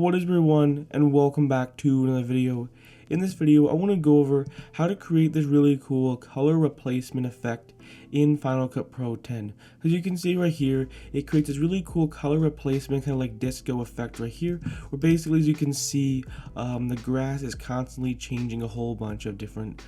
What is everyone, and welcome back to another video. In this video I want to go over how to create this really cool color replacement effect in Final Cut Pro 10. As you can see right here, it creates this really cool color replacement kind of like disco effect right here, where basically, as you can see, the grass is constantly changing a whole bunch of different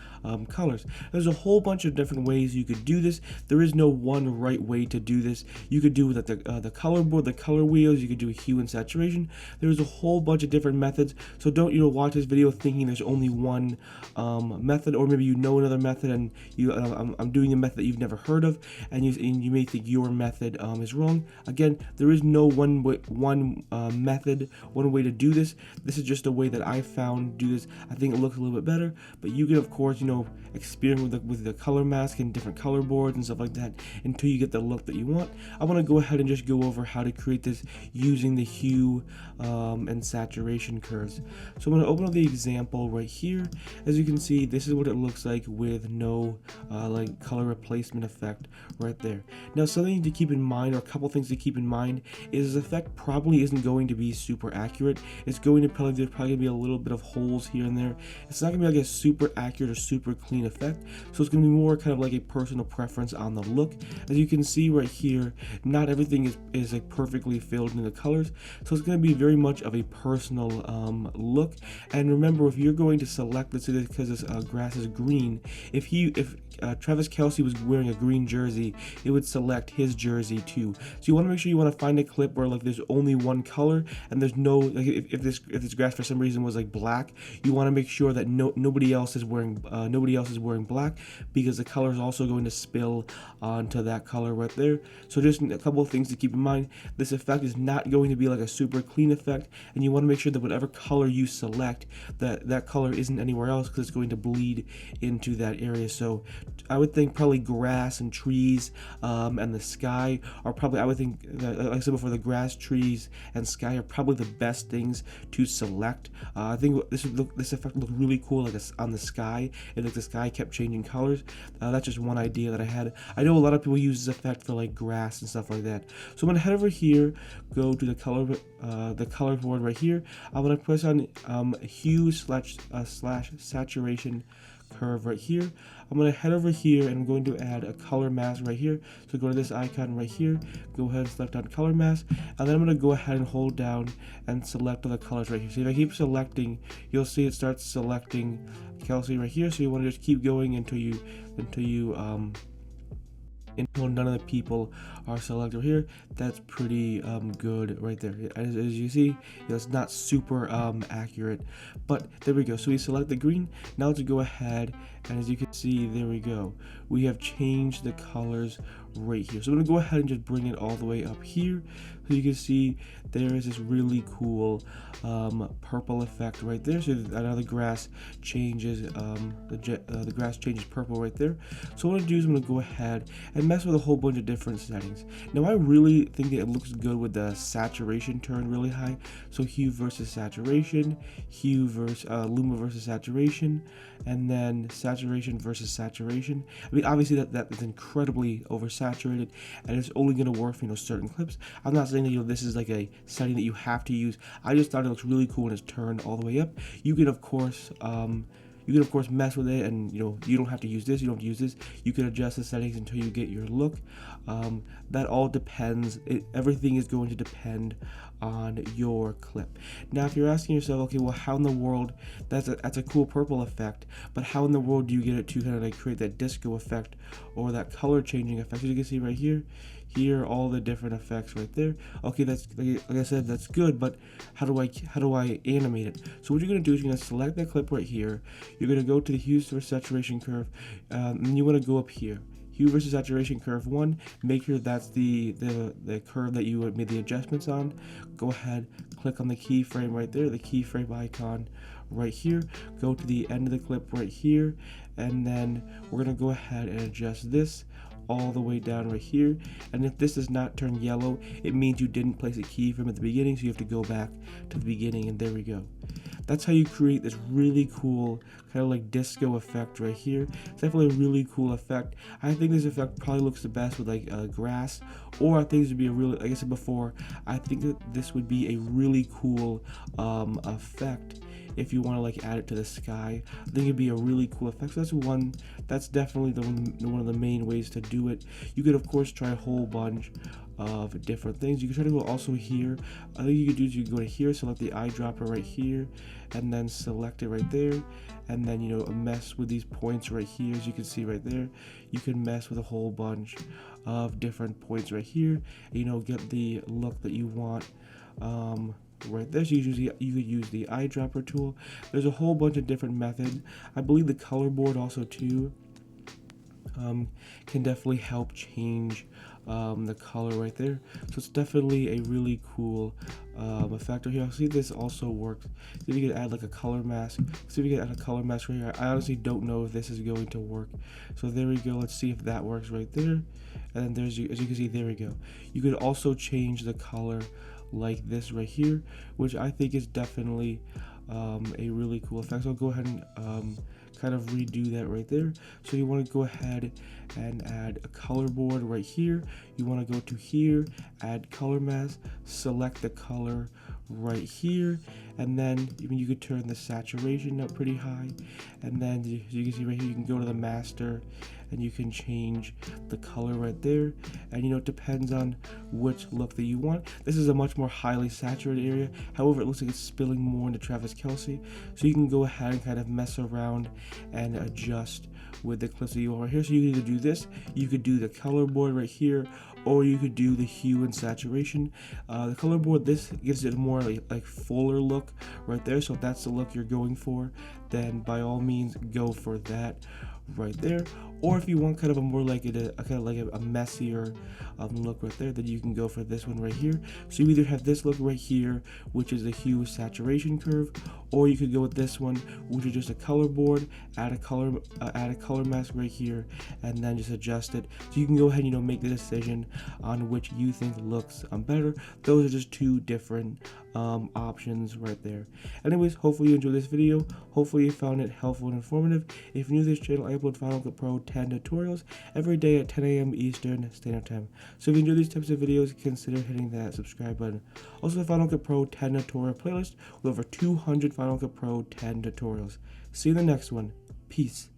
colors. There's a whole bunch of different ways you could do this. There is no one right way to do this. You could do the color board, the color wheels. You could do hue and saturation. There's a whole bunch of different methods. So don't watch this video thinking there's only one method, or maybe another method and I'm doing a method that you've never heard of, and you may think your method is wrong. Again, there is no one method, one way to do this. This is just a way that I found to do this. I think it looks a little bit better, but you can of course experiment with the color mask and different color boards and stuff like that until you get the look that you want. I want to go ahead and just go over how to create this using the hue and saturation curves. So I'm going to open up the example right here. As you can see, this is what it looks like with no like color replacement effect right there. Now, something to keep in mind, or a couple things to keep in mind, is this effect probably isn't going to be super accurate. It's going to there's probably gonna be a little bit of holes here and there. It's not gonna be like a super accurate or super clean effect, so it's gonna be more kind of like a personal preference on the look. As you can see right here, not everything is like perfectly filled in the colors, so it's gonna be very much of a personal look. And remember, if you're going to select, let's say this, because this grass is green, if Travis Kelce was wearing a green jersey, it would select his jersey too. So you want to make sure you want to find a clip where like there's only one color and there's no, like, if this grass for some reason was like black, you want to make sure that nobody else is wearing black, because the color is also going to spill onto that color right there. So just a couple of things to keep in mind. This effect is not going to be like a super clean effect, and you want to make sure that whatever color you select, that color isn't anywhere else, because it's going to bleed into that area. So I would think probably grass and trees and the sky are probably, I would think that, like I said before, the grass, trees, and sky are probably the best things to select. I think this effect would look really cool like on the sky, if like the sky kept changing colors. That's just one idea that I had. I know a lot of people use this effect for like grass and stuff like that. So I'm gonna head over here, go to the color board right here. I'm gonna press on hue slash saturation curve right here. I'm going to head over here and I'm going to add a color mask right here. So go to this icon right here, go ahead and select on color mask, and then I'm going to go ahead and hold down and select all the colors right here. So if I keep selecting, you'll see it starts selecting Kelce right here. So you want to just keep going until none of the people are selected here. That's pretty good right there. As you see, it's not super accurate, but there we go. So we select the green. Now let's go ahead, and as you can see, there we go. We have changed the colors right here. So I'm gonna go ahead and just bring it all the way up here, so you can see there is this really cool purple effect right there. So now the grass changes, the grass changes purple right there. So what I'm gonna do is I'm gonna go ahead and mess with a whole bunch of different settings. Now I really think that it looks good with the saturation turned really high. So hue versus saturation, hue versus luma versus saturation, and then saturation versus saturation. I mean, obviously that is incredibly oversaturated, and it's only going to work for certain clips. I'm not saying that this is like a setting that you have to use. I just thought it looks really cool when it's turned all the way up. You can of course mess with it, and you don't have to use this, you don't have to use this. You can adjust the settings until you get your look. That all depends. Everything is going to depend on your clip. Now, if you're asking yourself, okay, well, how in the world, that's a cool purple effect, but how in the world do you get it to kind of like create that disco effect or that color changing effect? As you can see right here, here are all the different effects right there. Okay, that's like I said, that's good, but how do I animate it? So what you're gonna do is you're gonna select that clip right here. You're gonna go to the hue versus saturation curve, and you want to go up here. Hue versus saturation curve 1. Make sure that's the curve that you made the adjustments on. Go ahead, click on the keyframe right there, the keyframe icon right here. Go to the end of the clip right here, and then we're gonna go ahead and adjust this all the way down right here. And if this does not turn yellow, it means you didn't place a keyframe at the beginning, so you have to go back to the beginning, and there we go. That's how you create this really cool kind of like disco effect right here. It's definitely a really cool effect. I think this effect probably looks the best with like grass, or I think this would be a really, like I said before, I think that this would be a really cool effect if you want to like add it to the sky. I think it'd be a really cool effect. So that's definitely one of the main ways to do it. You could of course try a whole bunch of different things. You can try to go also here. I think you could do is you can go to here, select the eyedropper right here, and then select it right there, and then mess with these points right here. As you can see right there, you can mess with a whole bunch of different points right here, get the look that you want right there. So you could use the eyedropper tool. There's a whole bunch of different methods. I believe the color board also too can definitely help change the color right there. So it's definitely a really cool effect right here. I'll see if this also works. See if you can add like a color mask. See if you can add a color mask right here. I honestly don't know if this is going to work. So there we go. Let's see if that works right there. And then as you can see, there we go. You could also change the color like this right here, which I think is definitely a really cool effect. So I'll go ahead and kind of redo that right there. So you want to go ahead and add a color board right here. You want to go to here, add color mask, select the color right here, and then you could turn the saturation up pretty high, and then as you can see right here, you can go to the master and you can change the color right there. And it depends on which look that you want. This is a much more highly saturated area, however it looks like it's spilling more into Travis Kelce, so you can go ahead and kind of mess around and adjust with the clips that you want right here. So you can either do this, you could do the color board right here, or you could do the hue and saturation. The color board, this gives it a more like fuller look right there. So if that's the look you're going for, then by all means go for that right there. Or if you want kind of a more like a messier look right there, then you can go for this one right here. So you either have this look right here, which is the hue saturation curve, or you could go with this one, which is just a color board, add a color mask right here, and then just adjust it. So you can go ahead and make the decision on which you think looks better. Those are just two different options right there. Anyways, hopefully you enjoyed this video. Hopefully you found it helpful and informative. If you're new to this channel, I upload Final Cut Pro 10 tutorials every day at 10 a.m. Eastern Standard Time. So if you enjoy these types of videos, consider hitting that subscribe button. Also, the Final Cut Pro 10 tutorial playlist with over 200 Final Cut Pro 10 tutorials. See you in the next one. Peace.